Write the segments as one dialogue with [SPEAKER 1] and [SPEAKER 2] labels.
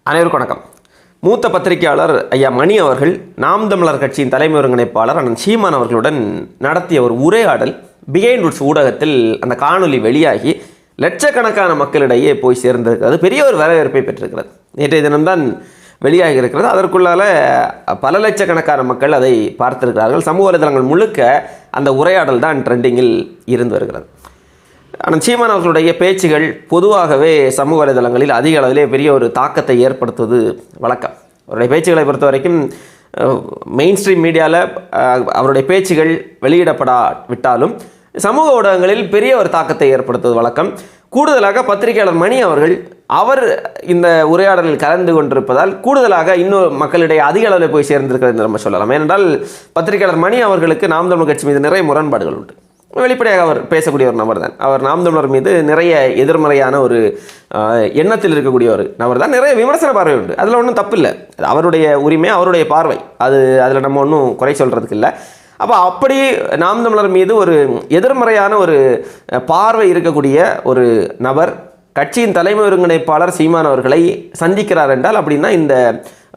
[SPEAKER 1] அனைவருக்கும் வணக்கம். மூத்த பத்திரிகையாளர் ஐயா மணி அவர்கள் நாம் தமிழர் கட்சியின் தலைமை ஒருங்கிணைப்பாளர் அண்ணன் சீமான் அவர்களுடன் நடத்திய ஒரு உரையாடல் பிஹைண்ட் வுட்ஸ் ஊடகத்தில் அந்த காணொலி வெளியாகி லட்சக்கணக்கான மக்களிடையே போய் சேர்ந்திருக்கிறது. பெரிய ஒரு வரவேற்பை பெற்றிருக்கிறது. நேற்றைய தினம்தான் வெளியாகி இருக்கிறது. அதற்குள்ளால பல லட்சக்கணக்கான மக்கள் அதை பார்த்திருக்கிறார்கள். சமூக வலைதளங்கள் முழுக்க அந்த உரையாடல் தான் ட்ரெண்டிங்கில் இருந்து வருகிறது. ஆனால் சீமான் அவர்களுடைய பேச்சுகள் பொதுவாகவே சமூக வலைதளங்களில் அதிக அளவிலே பெரிய ஒரு தாக்கத்தை ஏற்படுத்துவது வழக்கம். அவருடைய பேச்சுகளை பொறுத்த வரைக்கும் மெயின் ஸ்ட்ரீம் மீடியாவில் அவருடைய பேச்சுகள் வெளியிடப்படாவிட்டாலும் சமூக ஊடகங்களில் பெரிய ஒரு தாக்கத்தை ஏற்படுத்துவது வழக்கம். கூடுதலாக பத்திரிகையாளர் மணி அவர்கள் இந்த உரையாடலில் கலந்து கொண்டிருப்பதால் கூடுதலாக இன்னும் மக்களிடையே அதிக அளவில் போய் சேர்ந்திருக்கிறது என்று நம்ம சொல்லலாம். ஏனென்றால் பத்திரிகையாளர் மணி அவர்களுக்கு நாம் தமிழர் கட்சி மீது நிறைய முரண்பாடுகள் உண்டு. வெளிப்படையாக அவர் பேசக்கூடிய ஒரு நபர் தான். அவர் நாம் தமிழர் மீது நிறைய எதிர்மறையான ஒரு எண்ணத்தில் இருக்கக்கூடிய ஒரு நபர் தான். நிறைய விமர்சன பார்வை உண்டு. அதில் ஒன்றும் தப்பு இல்லை. அவருடைய உரிமை, அவருடைய பார்வை. அதில் நம்ம ஒன்றும் குறை சொல்கிறதுக்கு இல்லை. அப்படி நாம் தமிழர் மீது ஒரு எதிர்மறையான ஒரு பார்வை இருக்கக்கூடிய ஒரு நபர் கட்சியின் தலைமை ஒருங்கிணைப்பாளர் சீமான் அவர்களை சந்திக்கிறார் என்றால் அப்படின்னா இந்த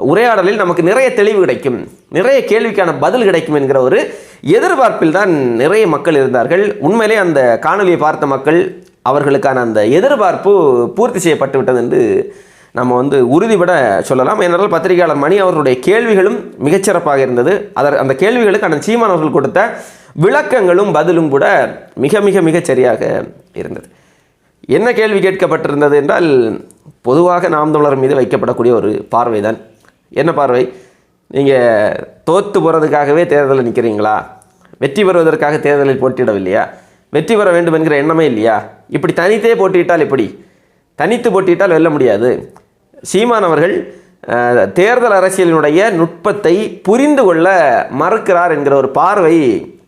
[SPEAKER 1] உரையாடலில் நமக்கு நிறைய தெளிவு கிடைக்கும், நிறைய கேள்விக்கான பதில் கிடைக்கும் என்கிற ஒரு எதிர்பார்ப்பில் தான் நிறைய மக்கள் இருந்தார்கள். உண்மையிலே அந்த காணொலியை பார்த்த மக்கள் அவர்களுக்கான அந்த எதிர்பார்ப்பு பூர்த்தி செய்யப்பட்டு விட்டது என்று நம்ம உறுதிபட சொல்லலாம். ஏனென்றால் பத்திரிகையாளர் மணி அவர்களுடைய கேள்விகளும் மிகச்சிறப்பாக இருந்தது. அந்த கேள்விகளுக்கு அந்த சீமான் அவர்கள் கொடுத்த விளக்கங்களும் பதிலும் கூட மிக மிக மிக சரியாக இருந்தது. என்ன கேள்வி கேட்கப்பட்டிருந்தது என்றால், பொதுவாக நாம் தமிழர் மீது வைக்கப்படக்கூடிய ஒரு பார்வை தான். என்ன பார்வை? நீங்கள் தோற்று போகிறதுக்காகவே தேர்தலில் நிற்கிறீங்களா? வெற்றி பெறுவதற்காக தேர்தலில் போட்டியிடவில்லையா? வெற்றி பெற வேண்டும் என்கிற எண்ணமே இல்லையா? இப்படி தனித்தே போட்டியிட்டால் எப்படி? தனித்து போட்டியிட்டால் வெல்ல முடியாது. சீமான் அவர்கள் தேர்தல் அரசியலினுடைய நுட்பத்தை புரிந்து கொள்ள மறுக்கிறார் என்கிற ஒரு பார்வை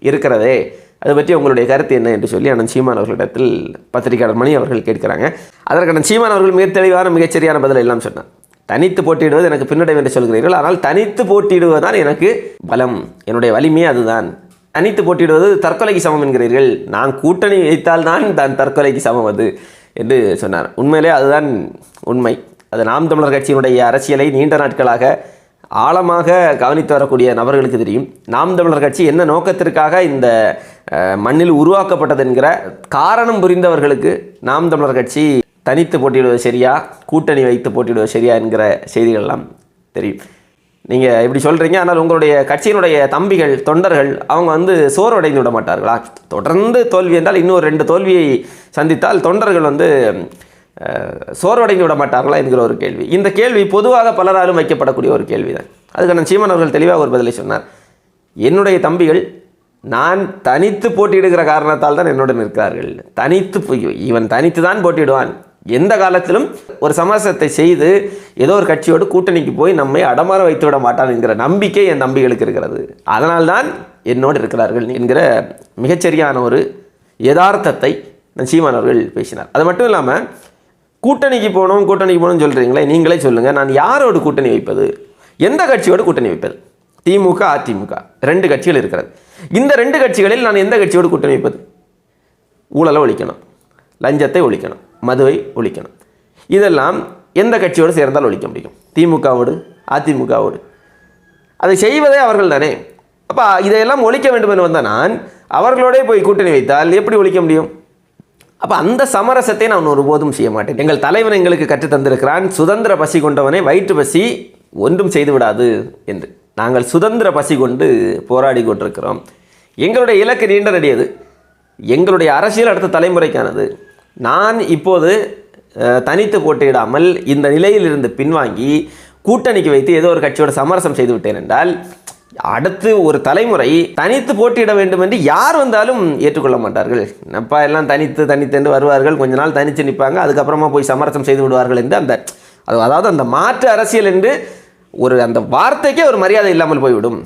[SPEAKER 1] இருக்கிறதே, அதை பற்றி உங்களுடைய கருத்து என்ன என்று சொல்லி அண்ணன் சீமான் அவர்களிடத்தில் பத்திரிகையாளர் மணி அவர்கள் கேட்கிறாங்க. அதற்கு அண்ணன் சீமான் அவர்கள் மிக தெளிவான மிகச்சரியான பதில் எல்லாம் சொன்னார். தனித்து போட்டியிடுவது எனக்கு பின்னடைவு என்று சொல்கிறீர்கள், ஆனால் தனித்து போட்டியிடுவதுதான் எனக்கு பலம், என்னுடைய வலிமையே அதுதான். தனித்து போட்டியிடுவது தற்கொலைக்கு சமம் என்கிறீர்கள், நான் கூட்டணி வைத்தால் தான் தற்கொலைக்கு சமம் அது என்று சொன்னார். உண்மையிலே அதுதான் உண்மை. அது நாம் தமிழர் கட்சியினுடைய அரசியலை நீண்ட நாட்களாக ஆழமாக கவனித்து வரக்கூடிய நபர்களுக்கு தெரியும். நாம் தமிழர் கட்சி என்ன நோக்கத்திற்காக இந்த மண்ணில் உருவாக்கப்பட்டது என்கிற காரணம் புரிந்தவர்களுக்கு நாம் தமிழர் கட்சி தனித்து போட்டியிடுவது சரியா, கூட்டணி வைத்து போட்டியிடுவது சரியா என்கிற செய்திகள்லாம் தெரியும். நீங்கள் இப்படி சொல்கிறீங்க, ஆனால் உங்களுடைய கட்சியினுடைய தம்பிகள், தொண்டர்கள் அவங்க சோர்வடைந்து விட மாட்டார்களா? தொடர்ந்து தோல்வி என்றால் இன்னொரு 2 தோல்வியை சந்தித்தால் தொண்டர்கள் சோர்வடைந்து விட மாட்டார்களா என்கிற ஒரு கேள்வி. இந்த கேள்வி பொதுவாக பலராலும் வைக்கப்படக்கூடிய ஒரு கேள்வி தான். அதுக்கான சீமான் அவர்கள் தெளிவாக ஒரு பதிலை சொன்னார். என்னுடைய தம்பிகள் நான் தனித்து போட்டியிடுகிற காரணத்தால் தான் என்னுடன் இருக்கிறார்கள். இவன் தனித்து தான் போட்டியிடுவான், எந்த காலத்திலும் ஒரு சமரசத்தை செய்து ஏதோ ஒரு கட்சியோடு கூட்டணிக்கு போய் நம்மை அடமாற வைத்து விட மாட்டான் என்கிற நம்பிக்கை என் தம்பிகளுக்கு இருக்கிறது, அதனால்தான் என்னோடு இருக்கிறார்கள் என்கிற மிகச்சரியான ஒரு யதார்த்தத்தை சீமான் அவர்கள் பேசினார். அது மட்டும் இல்லாமல் கூட்டணிக்கு போகணும்னு சொல்கிறீங்களே, நீங்களே சொல்லுங்கள், நான் யாரோடு கூட்டணி வைப்பது, எந்த கட்சியோடு கூட்டணி வைப்பது? திமுக, அதிமுக 2 கட்சிகள் இருக்கிறது. இந்த 2 கட்சிகளில் நான் எந்த கட்சியோடு கூட்டணி வைப்பது? ஊழலை ஒழிக்கணும், லஞ்சத்தை ஒழிக்கணும், மதுவை ஒழிக்கணும். இதெல்லாம் எந்த கட்சியோடு சேர்ந்தால் ஒழிக்க முடியும்? திமுகவோடு, அதிமுகவோடு. அதை செய்வதே அவர்கள் தானே. அப்போ இதையெல்லாம் ஒழிக்க வேண்டும் என்று வந்தால் நான் அவர்களோடே போய் கூட்டணி வைத்தால் எப்படி ஒழிக்க முடியும்? அப்போ அந்த சமரசத்தை நான் ஒருபோதும் செய்ய மாட்டேன். எங்கள் தலைவன் எங்களுக்கு கற்றுத் தந்திருக்கிறான், சுதந்திர பசி கொண்டவனை வயிற்று பசி ஒன்றும் செய்து விடாது என்று. நாங்கள் சுதந்திர பசி கொண்டு போராடி கொண்டிருக்கிறோம். எங்களுடைய இலக்கு நீண்ட நடியது, எங்களுடைய அரசியல் அடுத்த தலைமுறைக்கானது. நான் இப்போது தனித்து போட்டியிடாமல் இந்த நிலையிலிருந்து பின்வாங்கி கூட்டணிக்கு வைத்து ஏதோ ஒரு கட்சியோட சமரசம் செய்து விட்டேன் என்றால் அடுத்து ஒரு தலைமுறை தனித்து போட்டியிட வேண்டும் என்று யார் வந்தாலும் ஏற்றுக்கொள்ள மாட்டார்கள். என்னப்பா எல்லாம் தனித்து என்று வருவார்கள், கொஞ்ச நாள் தனித்து நிற்பாங்க, அதுக்கப்புறமா போய் சமரசம் செய்து விடுவார்கள் என்று அதாவது அந்த மாற்று அரசியல் என்று அந்த வார்த்தைக்கே ஒரு மரியாதை இல்லாமல் போய்விடும்.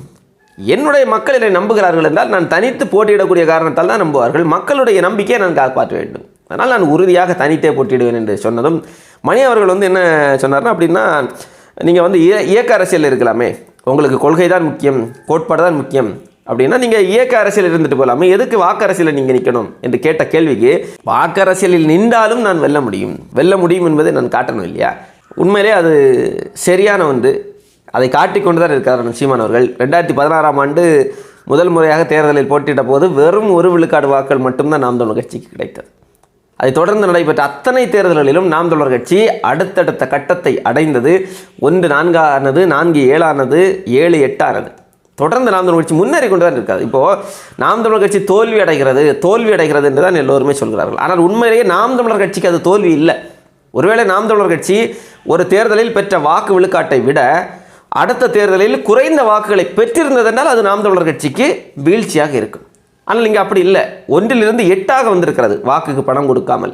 [SPEAKER 1] என்னுடைய மக்கள் என்னை நம்புகிறார்கள் என்றால் நான் தனித்து போட்டியிடக்கூடிய காரணத்தால் தான் நம்புவார்கள். மக்களுடைய நம்பிக்கையை நான் காப்பாற்ற வேண்டும். அதனால் நான் உறுதியாக தனித்தே போட்டியிடுவேன் என்று சொன்னதும் மணி அவர்கள் என்ன சொன்னார்னா, அப்படின்னா நீங்கள் இயக்க அரசியல் இருக்கலாமே, உங்களுக்கு கொள்கை தான் முக்கியம், கோட்பாடு தான் முக்கியம் அப்படின்னா நீங்கள் இயக்க அரசியல் இருந்துட்டு போகலாமே, எதுக்கு வாக்கு அரசியலில் நீங்கள் நிற்கணும் என்று கேட்ட கேள்விக்கு, வாக்கு அரசியலில் நின்றாலும் நான் வெல்ல முடியும் என்பதை நான் காட்டணும் இல்லையா? உண்மையிலே அது சரியான ஒன்று. அதை காட்டிக்கொண்டு தான் இருக்கார் சீமான் அவர்கள். 2016ஆம் ஆண்டு முதல் முறையாக தேர்தலில் போட்டியிட்ட போது வெறும் 1 விழுக்காடு வாக்கள் மட்டும்தான் நாம் தமிழர் கட்சிக்கு கிடைத்தது. அதை தொடர்ந்து நடைபெற்ற அத்தனை தேர்தல்களிலும் நாம் தமிழர் கட்சி அடுத்தடுத்த கட்டத்தை அடைந்தது. 1 4 ஆனது, 4 7 ஆனது, 7 8 ஆனது. தொடர்ந்து நாம் தமிழர் கட்சி முன்னேறி கொண்டு தான் இருக்காது. இப்போது நாம் தமிழர் கட்சி தோல்வி அடைகிறது என்று தான் எல்லோருமே சொல்கிறார்கள். ஆனால் உண்மையிலேயே நாம் தமிழர் கட்சிக்கு அது தோல்வி இல்லை. ஒருவேளை நாம் தமிழர் கட்சி ஒரு தேர்தலில் பெற்ற வாக்கு விழுக்காட்டை விட அடுத்த தேர்தலில் குறைந்த வாக்குகளை பெற்றிருந்ததென்றால் அது நாம் தமிழர் கட்சிக்கு வீழ்ச்சியாக இருக்கும். ஆனால் இங்கே அப்படி இல்லை. 1 8 வந்திருக்கிறது. வாக்குக்கு பணம் கொடுக்காமல்,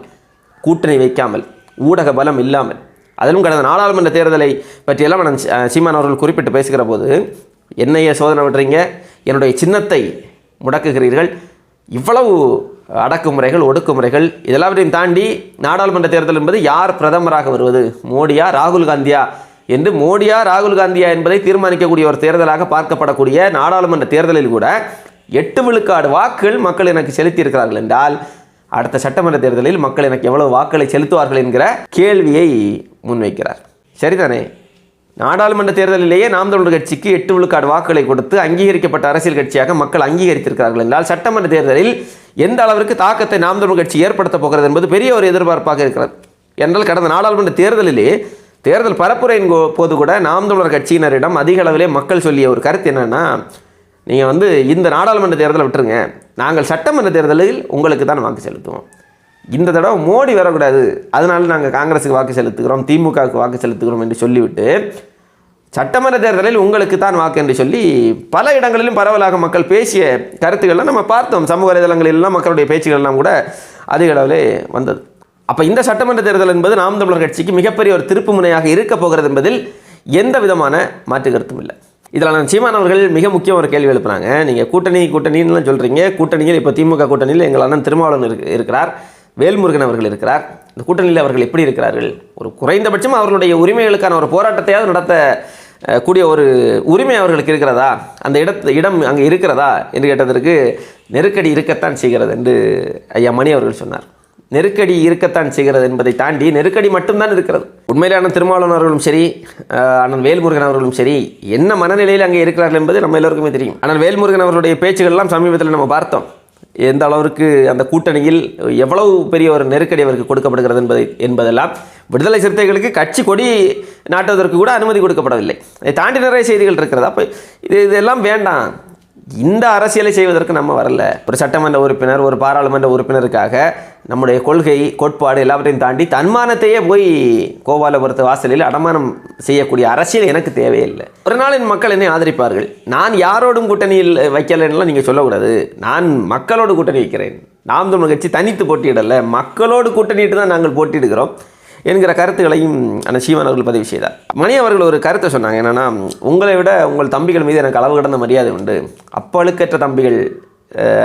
[SPEAKER 1] கூட்டணி வைக்காமல், ஊடக பலம் இல்லாமல். அதிலும் கடந்த நாடாளுமன்ற தேர்தலை பற்றியெல்லாம் நான் சீமான் அவர்கள் குறிப்பிட்டு பேசுகிற போது, என்னையே சோதனை விடுறீங்க, என்னுடைய சின்னத்தை முடக்குகிறீர்கள், இவ்வளவு அடக்குமுறைகள், ஒடுக்குமுறைகள், இதெல்லாவற்றையும் தாண்டி நாடாளுமன்ற தேர்தல் என்பது யார் பிரதமராக வருவது, மோடியா ராகுல் காந்தியா என்று மோடியா ராகுல் காந்தியா என்பதை தீர்மானிக்கக்கூடிய ஒரு தேர்தலாக பார்க்கப்படக்கூடிய நாடாளுமன்ற தேர்தலில் கூட 8 விழுக்காடு வாக்குகள் மக்கள் எனக்கு செலுத்தி இருக்கிறார்கள் என்றால் அடுத்த சட்டமன்ற தேர்தலில் மக்கள் எனக்கு எவ்வளவு வாக்களை செலுத்துவார்கள் என்கிற கேள்வியை முன்வைக்கிறார். சரிதானே? நாடாளுமன்ற தேர்தலிலேயே நாம் தமிழர் கட்சிக்கு 8 விழுக்காடு வாக்குகளை கொடுத்து அங்கீகரிக்கப்பட்ட அரசியல் கட்சியாக மக்கள் அங்கீகரித்திருக்கிறார்கள் என்றால் சட்டமன்ற தேர்தலில் எந்த அளவிற்கு தாக்கத்தை நாம் தமிழர் கட்சி ஏற்படுத்த போகிறது என்பது பெரிய ஒரு எதிர்பார்ப்பாக இருக்கிறது. என்றால் கடந்த நாடாளுமன்ற தேர்தலிலே தேர்தல் பரப்புரையின் போது கூட நாம் தமிழர் கட்சியினரிடம் அதிக அளவிலே மக்கள் சொல்லிய ஒரு கருத்து என்னென்னா, நீங்கள் இந்த நாடாளுமன்ற தேர்தலை விட்டுருங்க, நாங்கள் சட்டமன்ற தேர்தலில் உங்களுக்கு தான் வாக்கு செலுத்துவோம், இந்த தடவை மோடி வரக்கூடாது, அதனால நாங்கள் காங்கிரஸுக்கு வாக்கு செலுத்துகிறோம், திமுகவுக்கு வாக்கு செலுத்துகிறோம் என்று சொல்லிவிட்டு சட்டமன்ற தேர்தலில் உங்களுக்கு தான் வாக்கு என்று சொல்லி பல இடங்களிலும் பரவலாக மக்கள் பேசிய கருத்துக்கள்லாம் நம்ம பார்த்தோம். சமூக வலைதளங்களிலெல்லாம் மக்களுடைய பேச்சுகள்லாம் கூட அதிக அளவிலே வந்தது. அப்போ இந்த சட்டமன்ற தேர்தல் என்பது நாம் தமிழர் கட்சிக்கு மிகப்பெரிய ஒரு திருப்பு முனையாக இருக்க போகிறது என்பதில் எந்த விதமான மாற்று கருத்தும் இல்லை. இதில் நான் சீமான் அவர்கள் மிக முக்கியம் ஒரு கேள்வி எழுப்புனாங்க. நீங்கள் கூட்டணின்னு சொல்கிறீங்க, கூட்டணியில் இப்போ திமுக கூட்டணியில் எங்கள் அண்ணன் திருமாவளவன் இருக்கிறார், வேல்முருகன் அவர்கள் இருக்கிறார். இந்த கூட்டணியில் அவர்கள் எப்படி இருக்கிறார்கள்? ஒரு குறைந்தபட்சம் அவர்களுடைய உரிமைகளுக்கான ஒரு போராட்டத்தையாவது நடத்த கூடிய ஒரு உரிமை அவர்களுக்கு இருக்கிறதா, அந்த இடம் அங்கே இருக்கிறதா என்று கேட்டதற்கு நெருக்கடி இருக்கத்தான் செய்கிறது என்று ஐயா மணி அவர்கள் சொன்னார். நெருக்கடி இருக்கத்தான் செய்கிறது என்பதை தாண்டி நெருக்கடி மட்டும்தான் இருக்கிறது. உண்மையிலான திருமாவளவன் அவர்களும் சரி, அண்ணன் வேல்முருகன் அவர்களும் சரி, என்ன மனநிலையில் அங்கே இருக்கிறார்கள் என்பது நம்ம எல்லோருக்குமே தெரியும். ஆனால் வேல்முருகன் அவருடைய பேச்சுகள்லாம் சமீபத்தில் நம்ம பார்த்தோம். எந்த அளவிற்கு அந்த கூட்டணியில் எவ்வளவு பெரிய ஒரு நெருக்கடி அவருக்கு கொடுக்கப்படுகிறது என்பதெல்லாம் விடுதலை சிறுத்தைகளுக்கு கட்சி கொடி நாட்டுவதற்கு கூட அனுமதி கொடுக்கப்படவில்லை. அதை தாண்டி நிறைய செய்திகள் இருக்கிறது. அப்போ இதெல்லாம் வேண்டாம். இந்த அரசியலை செய்வதற்கு நம்ம வரல. ஒரு சட்டமன்ற உறுப்பினர், ஒரு பாராளுமன்ற உறுப்பினருக்காக நம்முடைய கொள்கை, கோட்பாடு எல்லாவற்றையும் தாண்டி தன்மானத்தையே போய் கோபாலபுரத்து வாசலில் அடமானம் செய்யக்கூடிய அரசியல் எனக்கு தேவையில்லை. ஒரு நாள் என் மக்கள் என்னை ஆதரிப்பார்கள். நான் யாரோடும் கூட்டணியில் வைக்கலைன்னா நீங்கள் சொல்லக்கூடாது. நான் மக்களோடு கூட்டணி வைக்கிறேன். நாம் தமிழர் கட்சி தனித்து போட்டியிடலை, மக்களோடு கூட்டணிட்டு தான் நாங்கள் போட்டியிடுகிறோம் என்கிற கருத்துக்களையும் அந்த சீமான் அவர்கள் பதிவு செய்தார். மணி அவர்கள் ஒரு கருத்தை சொன்னாங்க. என்னென்னா, உங்களை விட உங்கள் தம்பிகள் மீது எனக்கு அளவு கடந்த மரியாதை உண்டு, அப்பழுக்கற்ற தம்பிகள்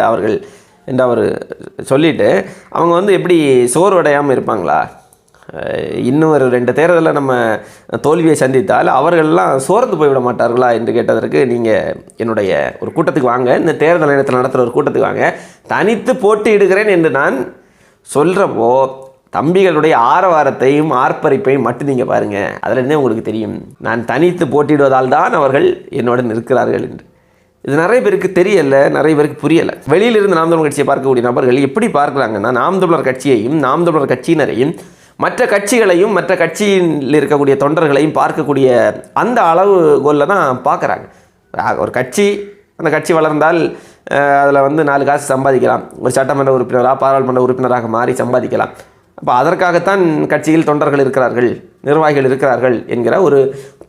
[SPEAKER 1] அவர்கள் என்று அவர் சொல்லிவிட்டு, அவங்க எப்படி சோர்வடையாமல் இருப்பாங்களா, இன்னும் ஒரு 2 தேர்தலில் நம்ம தோல்வியை சந்தித்தால் அவர்கள்லாம் சோர்ந்து போய்விட மாட்டார்களா என்று கேட்டதற்கு, நீங்கள் என்னுடைய ஒரு கூட்டத்துக்கு வாங்க, இந்த தேர்தல் நேரத்தில் நடத்துகிற ஒரு கூட்டத்துக்கு வாங்க, தனித்து போட்டியிடுகிறேன் என்று நான் சொல்கிறப்போ தம்பிகளுடைய ஆரவாரத்தையும் ஆர்ப்பரிப்பையும் மட்டும் நீங்கள் பாருங்கள், அதிலிருந்தே உங்களுக்கு தெரியும் நான் தனித்து போட்டியிடுவதால் தான் அவர்கள் என்னுடன் இருக்கிறார்கள் என்று. இது நிறைய பேருக்கு தெரியலை, நிறைய பேருக்கு புரியலை. வெளியிலிருந்து நாம் தமிழர் கட்சியை பார்க்கக்கூடிய நபர்கள் எப்படி பார்க்குறாங்கன்னா, நாம் தமிழர் கட்சியையும் நாம் தமிழர் கட்சியினரையும் மற்ற கட்சிகளையும் மற்ற கட்சியில் இருக்கக்கூடிய தொண்டர்களையும் பார்க்கக்கூடிய அந்த அளவுகோலில் தான் பார்க்குறாங்க. ஒரு கட்சி, அந்த கட்சி வளர்ந்தால் அதில் 4 காசு சம்பாதிக்கலாம், ஒரு சட்டமன்ற உறுப்பினராக பாராளுமன்ற உறுப்பினராக மாறி சம்பாதிக்கலாம். அப்போ அதற்காகத்தான் கட்சியில் தொண்டர்கள் இருக்கிறார்கள், நிர்வாகிகள் இருக்கிறார்கள் என்கிற ஒரு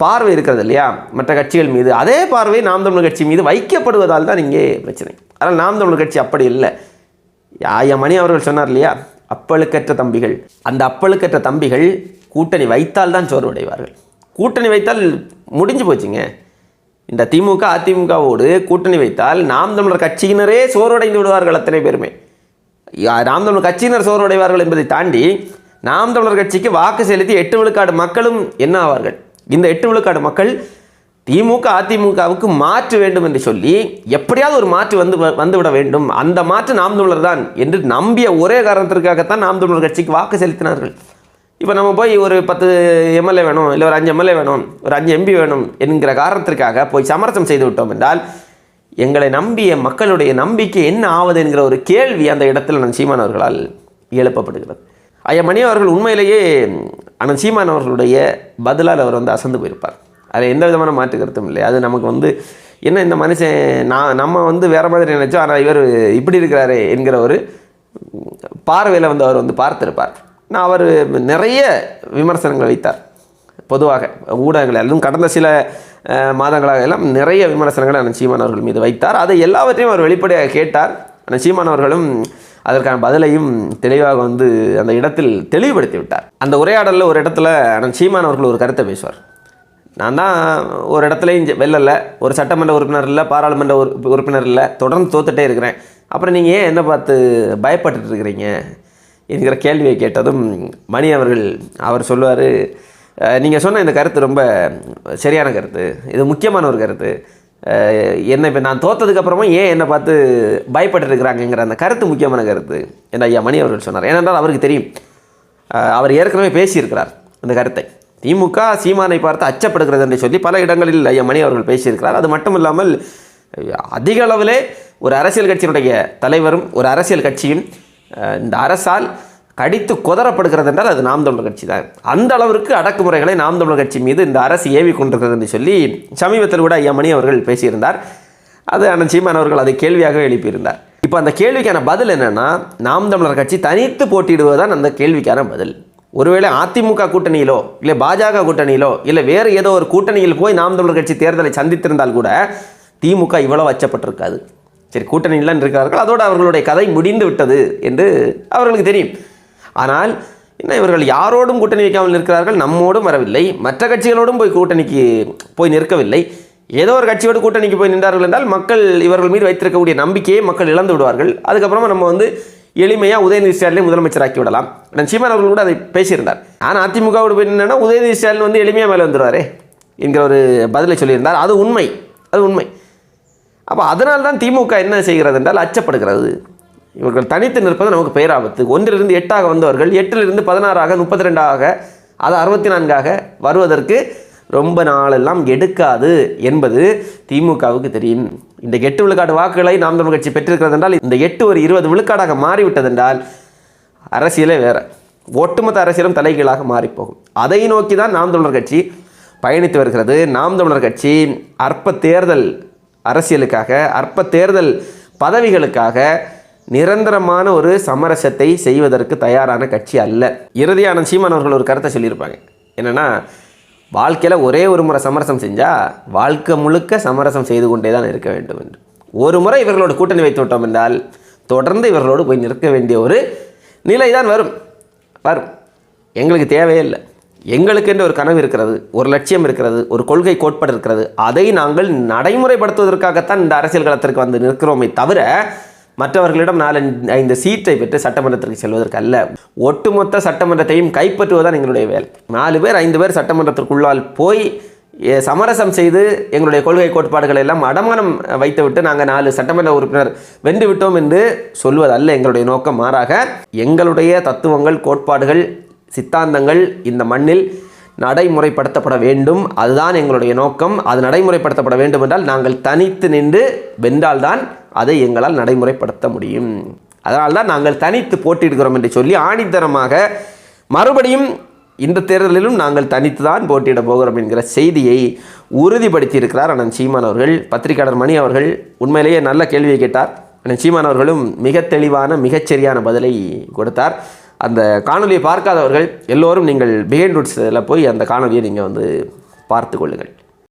[SPEAKER 1] பார்வை இருக்கிறது இல்லையா மற்ற கட்சிகள் மீது. அதே பார்வை நாம் தமிழர் கட்சி மீது வைக்கப்படுவதால் தான் இங்கே பிரச்சனை. அதனால் நாம் தமிழர் கட்சி அப்படி இல்லை. ஐயா மணி அவர்கள் சொன்னார் இல்லையா, அப்பழுக்கற்ற தம்பிகள். அந்த அப்பழுக்கற்ற தம்பிகள் கூட்டணி வைத்தால் தான் சோர்வடைவார்கள். கூட்டணி வைத்தால் முடிஞ்சு போச்சுங்க. இந்த திமுக அதிமுகவோடு கூட்டணி வைத்தால் நாம் தமிழர் கட்சியினரே சோர்வடைந்து விடுவார்கள். அத்தனை பேருமே நாம் தமிழர் கட்சியினர் சோர்வடைவார்கள் என்பதை தாண்டி நாம் தமிழர் கட்சிக்கு வாக்கு செலுத்தி 8 விழுக்காடு மக்களும் என்ன ஆவார்கள். இந்த 8 விழுக்காடு மக்கள் திமுக அதிமுகவுக்கு மாற்று வேண்டும் என்று சொல்லி எப்படியாவது ஒரு மாற்று வந்துவிட வேண்டும், அந்த மாற்று நாம் தமிழர் தான் என்று நம்பிய ஒரே காரணத்திற்காகத்தான் நாம் தமிழர் கட்சிக்கு வாக்கு செலுத்தினார்கள். இப்போ நம்ம போய் ஒரு 10 எம்எல்ஏ வேணும், இல்லை ஒரு 5 எம்எல்ஏ வேணும், ஒரு 5 எம்பி வேணும் என்கிற காரணத்திற்காக போய் சமரசம் செய்து விட்டோம் என்றால் எங்களை நம்பிய மக்களுடைய நம்பிக்கை என்ன ஆவது என்கிற ஒரு கேள்வி அந்த இடத்தில் அண்ணன் சீமான் அவர்களால் எழுப்பப்படுகிறது. ஐயா மணி அவர்கள் உண்மையிலேயே அண்ணன் சீமான் அவர்களுடைய பதிலால் அவர் அசந்து போயிருப்பார். அதில் எந்த விதமான மாற்று கருத்தும் இல்லை. அது நமக்கு என்ன இந்த மனுஷன் நம்ம வேறு மாதிரி நினைச்சோம், ஆனால் இவர் இப்படி இருக்கிறாரே என்கிற ஒரு பார்வையில் அவர் பார்த்திருப்பார். அவர் நிறைய விமர்சனங்களை வைத்தார். பொதுவாக ஊடகங்கள் எல்லாம் கடந்த சில மாதங்களாக எல்லாம் நிறைய விமர்சனங்களை அண்ணன் சீமான் அவர்கள் மீது வைத்தார். அதை எல்லாவற்றையும் அவர் வெளிப்படையாக கேட்டார். அண்ணன் சீமான் அவர்களும் அதற்கான பதிலையும் தெளிவாக அந்த இடத்தில் தெளிவுபடுத்தி விட்டார். அந்த உரையாடலில் ஒரு இடத்துல அண்ணன் சீமான் அவர்கள் ஒரு கருத்தை பேசுவார். நான் தான் ஒரு இடத்துலையும் வெல்லலை, ஒரு சட்டமன்ற உறுப்பினர் இல்லை, பாராளுமன்ற உறுப்பினர் இல்லை, தொடர்ந்து தோத்துட்டே இருக்கிறேன், அப்புறம் நீங்கள் ஏன் என்ன பார்த்து பயப்பட்டு இருக்கிறீங்க என்கிற கேள்வியை கேட்டதும் மணி அவர் சொல்லுவார், நீங்கள் சொன்ன இந்த கருத்து ரொம்ப சரியான கருத்து, இது முக்கியமான ஒரு கருத்து, என்ன இப்போ நான் தோற்றதுக்கப்புறமா ஏன் என்னை பார்த்து பயப்பட்டு இருக்கிறாங்கங்கிற அந்த கருத்து முக்கியமான கருத்து என்று ஐயா மணி அவர்கள் சொன்னார். ஏனென்றால் அவருக்கு தெரியும், அவர் ஏற்கனவே பேசியிருக்கிறார் இந்த கருத்தை. திமுக சீமானை பார்த்து அச்சப்படுகிறது என்று சொல்லி பல இடங்களில் ஐயா மணி அவர்கள் பேசியிருக்கிறார். அது மட்டும் இல்லாமல் அதிக அளவிலே ஒரு அரசியல் கட்சியினுடைய தலைவரும் ஒரு அரசியல் கட்சியும் இந்த அரசால் கடித்து கொதறப்படுகிறது என்றால் அது நாம் தமிழர் கட்சி தான். அந்த அளவிற்கு அடக்குமுறைகளை நாம் தமிழர் கட்சி மீது இந்த அரசு ஏவி கொண்டிருக்கிறது என்று சொல்லி சமீபத்தில் கூட ஐயா மணி அவர்கள் பேசியிருந்தார். அது அண்ணன் சீமான் அவர்கள் அதை கேள்வியாக எழுப்பியிருந்தார். இப்போ அந்த கேள்விக்கான பதில் என்னென்னா, நாம் தமிழர் கட்சி தனித்து போட்டியிடுவதுதான் அந்த கேள்விக்கான பதில். ஒருவேளை அதிமுக கூட்டணியிலோ இல்லை பாஜக கூட்டணியிலோ இல்லை வேறு ஏதோ ஒரு கூட்டணியில் போய் நாம் தமிழர் கட்சி தேர்தலை சந்தித்திருந்தால் கூட திமுக இவ்வளவு அச்சப்பட்டிருக்காது. சரி, கூட்டணியில் இருக்கிறார்கள், அதோடு அவர்களுடைய கதை முடிந்து விட்டது என்று அவர்களுக்கு தெரியும். ஆனால் என்ன, இவர்கள் யாரோடும் கூட்டணி வைக்காமல் இருக்கிறார்கள், நம்மோடும் வரவில்லை, மற்ற கட்சிகளோடும் போய் கூட்டணிக்கு போய் நிற்கவில்லை, ஏதோ ஒரு கட்சியோடு கூட்டணிக்கு போய் நின்றார்கள் என்றால் மக்கள் இவர்கள் மீது வைத்திருக்கக்கூடிய நம்பிக்கையை மக்கள் இழந்து விடுவார்கள். அதுக்கப்புறமா நம்ம எளிமையாக உதயநிதி ஸ்டாலினை முதலமைச்சராக்கி விடலாம். நான் சீமான் அவர்கள் கூட அதை பேசியிருந்தார். ஆனால் அதிமுகவோடு போய் நின்னா உதயநிதி ஸ்டாலின் எளிமையாக மேலே வந்துடுவாரே என்கிற ஒரு பதிலை சொல்லியிருந்தார். அது உண்மை. அப்போ அதனால்தான் திமுக என்ன செய்கிறது என்றால் அச்சப்படுகிறது. இவர்கள் தனித்து நிற்பது நமக்கு பேராபத்து. 1லிருந்து 8 வந்தவர்கள் 8லிருந்து 16 32 அது 64 வருவதற்கு ரொம்ப நாளெல்லாம் எடுக்காது என்பது திமுகவுக்கு தெரியும். இந்த 8 விழுக்காடு வாக்குகளை நாம் தமிழர் கட்சி பெற்றிருக்கிறது என்றால் இந்த 8 ஒரு 20 விழுக்காடாக மாறிவிட்டது என்றால் அரசியலே வேறு, ஒட்டுமொத்த அரசியலும் தலைகீழாக மாறிப்போகும். அதை நோக்கி தான் நாம் தமிழர் கட்சி பயணித்து வருகிறது. நாம் தமிழர் கட்சி அற்ப தேர்தல் அரசியலுக்காக, அற்ப தேர்தல் பதவிகளுக்காக நிரந்தரமான ஒரு சமரசத்தை செய்வதற்கு தயாரான கட்சி அல்ல. இறுதியான சீமான் அவர்கள் ஒரு கருத்தை சொல்லியிருப்பாங்க. என்னென்னா, வாழ்க்கையில் ஒரே ஒரு முறை சமரசம் செஞ்சால் வாழ்க்கை முழுக்க சமரசம் செய்து கொண்டே தான் இருக்க வேண்டும் என்று. ஒரு முறை இவர்களோடு கூட்டணி வைத்து விட்டோம் என்றால் தொடர்ந்து இவர்களோடு போய் நிற்க வேண்டிய ஒரு நிலை தான் வரும். எங்களுக்கு தேவையே இல்லை. எங்களுக்கென்று ஒரு கனவு இருக்கிறது, ஒரு லட்சியம் இருக்கிறது, ஒரு கொள்கை கோட்பாடு இருக்கிறது. அதை நாங்கள் நடைமுறைப்படுத்துவதற்காகத்தான் இந்த அரசியல் களத்திற்கு நிற்கிறோமே தவிர மற்றவர்களிடம் 4-5 சீட்டை பெற்று சட்டமன்றத்திற்கு செல்வதற்கு அல்ல. ஒட்டுமொத்த சட்டமன்றத்தையும் கைப்பற்றுவதுதான் எங்களுடைய வேலை. 4 பேர் 5 பேர் சட்டமன்றத்திற்குள்ளால் போய் சமரசம் செய்து எங்களுடைய கொள்கை கோட்பாடுகளை எல்லாம் அடமானம் வைத்துவிட்டு நாங்கள் 4 சட்டமன்ற உறுப்பினர் வென்று விட்டோம் என்று சொல்வதல்ல எங்களுடைய நோக்கம். மாறாக எங்களுடைய தத்துவங்கள், கோட்பாடுகள், சித்தாந்தங்கள் இந்த மண்ணில் நடைமுறைப்படுத்தப்பட வேண்டும். அதுதான் எங்களுடைய நோக்கம். அது நடைமுறைப்படுத்தப்பட வேண்டும் என்றால் நாங்கள் தனித்து நின்று வென்றால்தான் அதை எங்களால் நடைமுறைப்படுத்த முடியும். அதனால்தான் நாங்கள் தனித்து போட்டியிடுகிறோம் என்று சொல்லி ஆணித்தரமாக மறுபடியும் இந்த தேர்தலிலும் நாங்கள் தனித்து தான் போட்டியிட போகிறோம் என்கிற செய்தியை உறுதிப்படுத்தி இருக்கிறார் அண்ணன் சீமான் அவர்கள். பத்திரிகையாளர் மணி அவர்கள் உண்மையிலேயே நல்ல கேள்வியை கேட்டார். அண்ணன் சீமான் அவர்களும் மிக தெளிவான மிகச்சரியான பதிலை கொடுத்தார். அந்த காணொலியை பார்க்காதவர்கள் எல்லோரும் நீங்கள் பிஹைண்ட் ரூட்ஸில் போய் அந்த காணொலியை நீங்கள் பார்த்து கொள்ளுங்கள்.